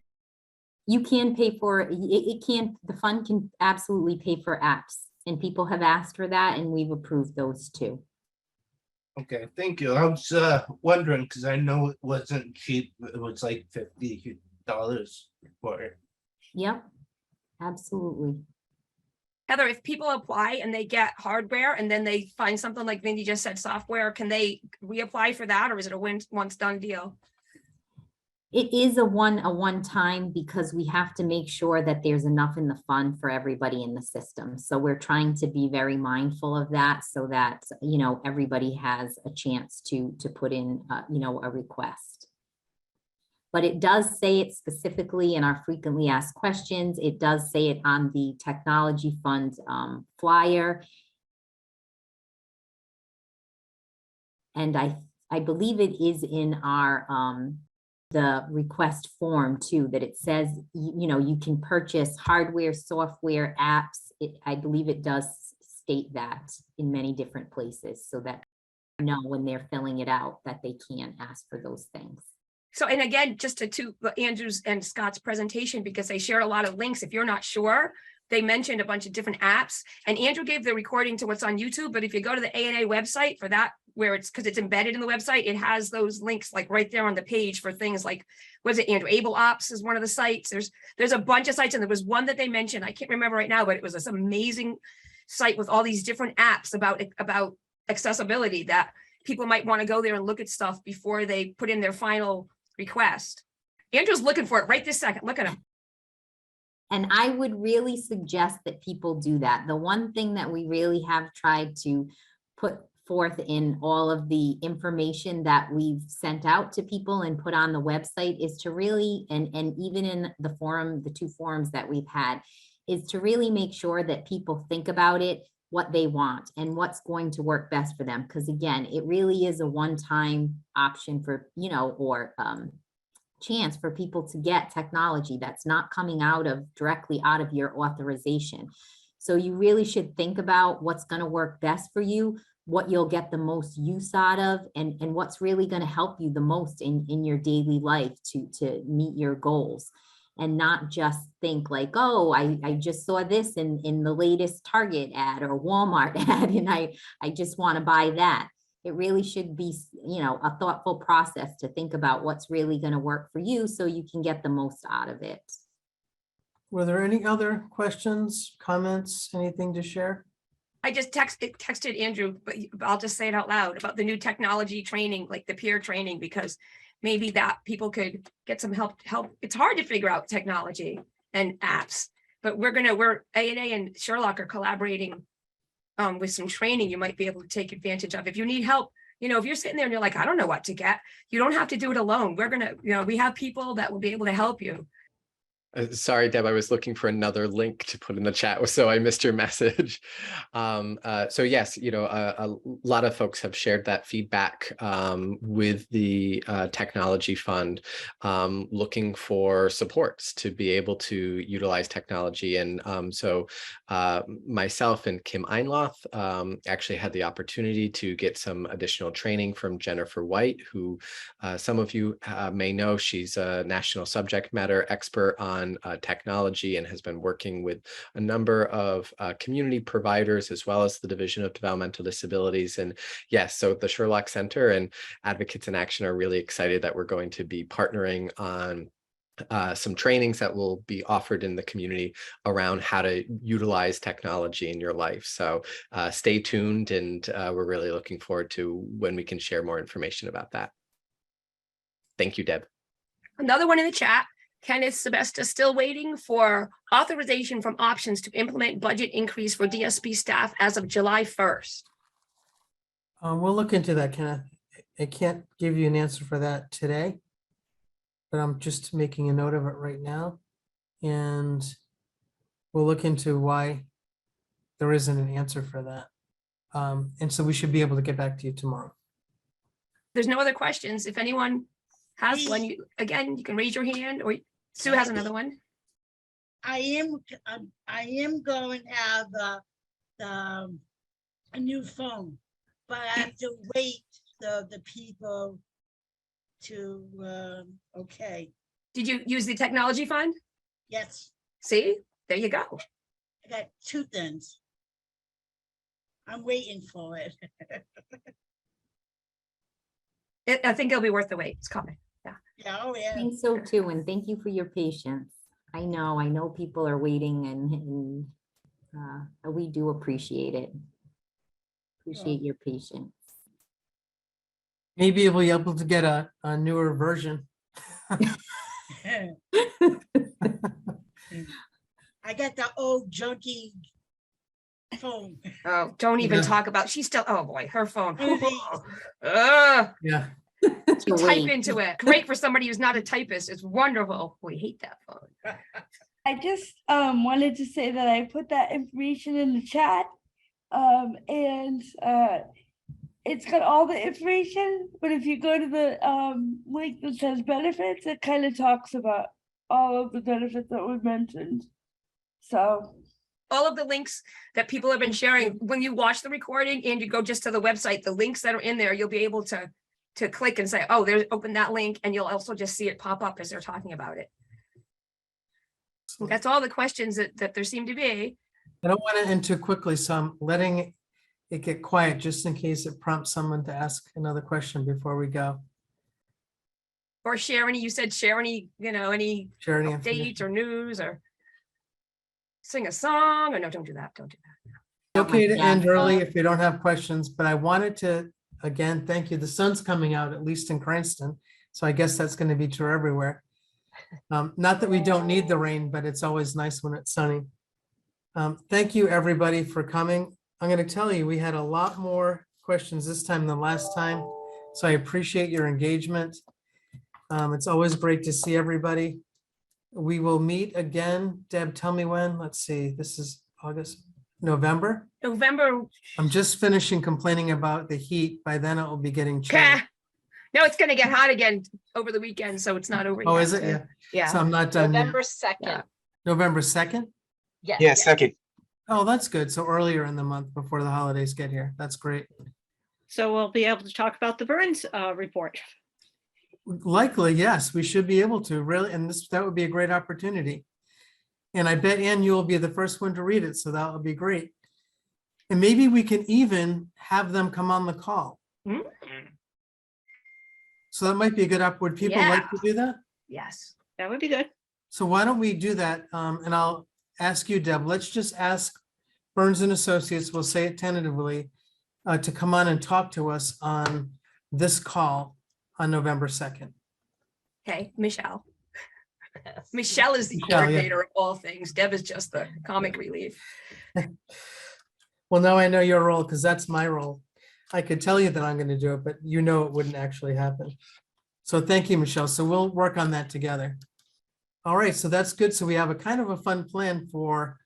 You can pay for it can, the fund can absolutely pay for apps, and people have asked for that, and we've approved those too. okay, thank you. I was wondering because I know it wasn't cheap. It was like $50 for it. Yep, absolutely. Heather, if people apply and they get hardware and then they find something like Vindy just said, software, can they reapply for that or is it a once done deal? It is a one time because we have to make sure that there's enough in the fund for everybody in the system. So we're trying to be very mindful of that so that, you know, everybody has a chance to put in, you know, a request. But it does say it specifically in our frequently asked questions. It does say it on the technology fund flyer. And I believe it is in our the request form too, that it says, you know, you can purchase hardware, software, apps. I believe it does state that in many different places so that you know when they're filling it out that they can ask for those things. So, and again, just to Andrew's and Scott's presentation, because they shared a lot of links. If you're not sure, they mentioned a bunch of different apps and Andrew gave the recording to what's on YouTube. But if you go to the ANA website for that, where it's because it's embedded in the website, it has those links like right there on the page for things like, was it Andrew? Able Ops is one of the sites. There's a bunch of sites and there was one that they mentioned. I can't remember right now, but it was this amazing site with all these different apps about accessibility that people might want to go there and look at stuff before they put in their final request. Andrew's looking for it right this second. Look at him. And I would really suggest that people do that. The one thing that we really have tried to put forth in all of the information that we've sent out to people and put on the website is to really, and even in the forum, the 2 forums that we've had, is to really make sure that people think about it, what they want and what's going to work best for them. Because again, it really is a one-time option for, you know, or chance for people to get technology that's not coming directly out of your authorization. So you really should think about what's going to work best for you, what you'll get the most use out of, and what's really going to help you the most in your daily life to meet your goals. And not just think like, oh, I just saw this in the latest Target ad or Walmart ad, and I just want to buy that. It really should be, you know, a thoughtful process to think about what's really going to work for you so you can get the most out of it. Were there any other questions, comments, anything to share? I just texted Andrew, but I'll just say it out loud about the new technology training, like the peer training, because maybe that people could get some help. It's hard to figure out technology and apps, but we're ANA and Sherlock are collaborating with some training you might be able to take advantage of. If you need help, you know, if you're sitting there and you're like, I don't know what to get, you don't have to do it alone. We have people that will be able to help you. Sorry, Deb, I was looking for another link to put in the chat, so I missed your message. So yes, you know, a lot of folks have shared that feedback with the technology fund, looking for supports to be able to utilize technology. And so myself and Kim Einloth actually had the opportunity to get some additional training from Jennifer White, who some of you may know. She's a national subject matter expert on on technology and has been working with a number of community providers as well as the Division of Developmental Disabilities. And yes, so the Sherlock Center and Advocates in Action are really excited that we're going to be partnering on some trainings that will be offered in the community around how to utilize technology in your life. So stay tuned, and we're really looking forward to when we can share more information about that. Thank you, Deb. Another one in the chat. Kenneth Sebesta still waiting for authorization from options to implement budget increase for DSP staff as of July 1st. We'll look into that, Kenneth. I can't give you an answer for that today, but I'm just making a note of it right now. And we'll look into why there isn't an answer for that. And so we should be able to get back to you tomorrow. There's no other questions. If anyone has one, you can raise your hand, or Sue has another one. I am going to have a new phone, but I have to wait the people to okay. Did you use the technology fund? Yes, See, there you go. I got two things. I'm waiting for it. I think it'll be worth the wait. It's coming. Yeah. Yeah, oh I yeah. think so too, and thank you for your patience. I know people are waiting, and we do appreciate it. Appreciate your patience. Maybe we'll be able to get a newer version. I got the old junky phone. Oh, don't even Yeah. talk about, she's still, oh boy, her phone. Yeah. You type into it. Great for somebody who's not a typist. It's wonderful. We hate that phone. I just wanted to say that I put that information in the chat. And it's got all the information, but if you go to the link that says benefits, it kind of talks about all of the benefits that were mentioned. So All of the links that people have been sharing, when you watch the recording and you go just to the website, the links that are in there, you'll be able to click and say, oh, there's open that link, and you'll also just see it pop up as they're talking about it. That's all the questions that there seem to be. I don't want to end too quickly, so I'm letting it get quiet just in case it prompts someone to ask another question before we go. Or share any, you said share any, any Share any updates information. or news, or sing a song, or no, don't do that. Don't do that. Okay to end early if you don't have questions, but I wanted to, again, thank you. The sun's coming out, at least in Cranston, so I guess that's going to be true everywhere. Not that we don't need the rain, but it's always nice when it's sunny. Thank you, everybody, for coming. I'm going to tell you, we had a lot more questions this time than last time, so I appreciate your engagement. It's always great to see everybody. We will meet again. Deb, tell me when. Let's see, this is November. I'm just finishing complaining about the heat. By then it will be getting chilly. No, it's going to get hot again over the weekend, so it's not over yet. Oh, is it? Yeah. Yeah. So I'm not done yet. November 2nd. November 2nd? Yes. Yeah, second. Oh, that's good. So earlier in the month before the holidays get here. That's great. So we'll be able to talk about the Burns report. Likely, yes, we should be able to really, and that would be a great opportunity. And I bet Ann, you'll be the first one to read it, so that would be great. And maybe we can even have them come on the call. Mm-hmm. So that might be a good would people like to do that? Yes. That would be good. So why don't we do that? And I'll ask you, Deb, let's just ask Burns and Associates, we'll say it tentatively, to come on and talk to us on this call on November 2nd. Okay, Michelle. Michelle is the Michelle, yeah. coordinator of all things. Deb is just the comic relief. Well, now I know your role because that's my role. I could tell you that I'm going to do it, but you know it wouldn't actually happen. So thank you, Michelle. So we'll work on that together. All right, so that's good. So we have a kind of a fun plan for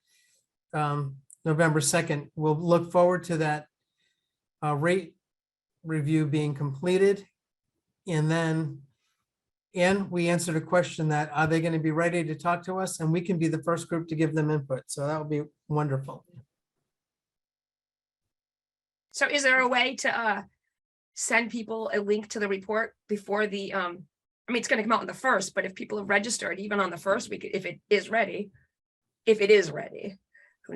November 2nd. We'll look forward to that rate review being completed. And then, we answered a question that, are they going to be ready to talk to us? And we can be the first group to give them input. So that would be wonderful. So is there a way to send people a link to the report before the I mean, it's gonna come out on the 1st, but if people have registered, even on the 1st, we could, if it is ready, who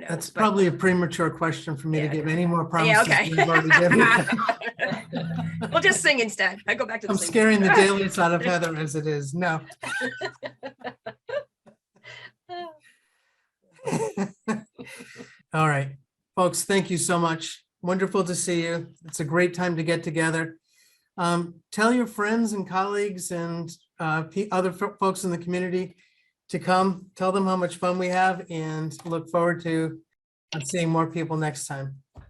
knows? That's But- probably a premature question for me to Yeah, give yeah. any more Yeah, promises. okay. than I've already given. We'll just sing instead. I go back to the I'm singing. scaring the daylights out of Heather as it is. No. All right, folks, thank you so much. Wonderful to see you. It's a great time to get together. Tell your friends and colleagues and other folks in the community to come. Tell them how much fun we have and look forward to seeing more people next time. It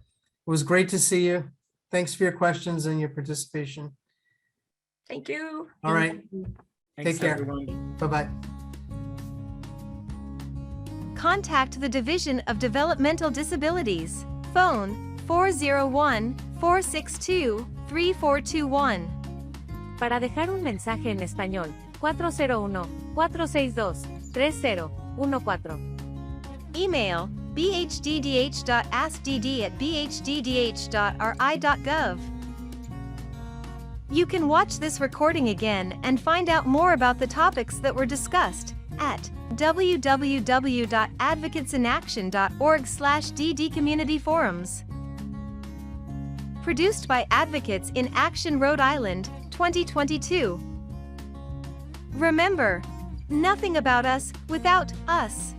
was great to see you. Thanks for your questions and your participation. Thank you. All right, Thanks, take care. everyone. Bye-bye. Contact the Division of Developmental Disabilities. Phone 401-462-3421. Para dejar un mensaje en español, 401-462-3014. Email bhdh.askdd@bhdh.ri.gov. You can watch this recording again and find out more about the topics that were discussed at www.advocatesinaction.org/DD Community Forums. Produced by Advocates in Action, Rhode Island, 2022. Remember, nothing about us without us.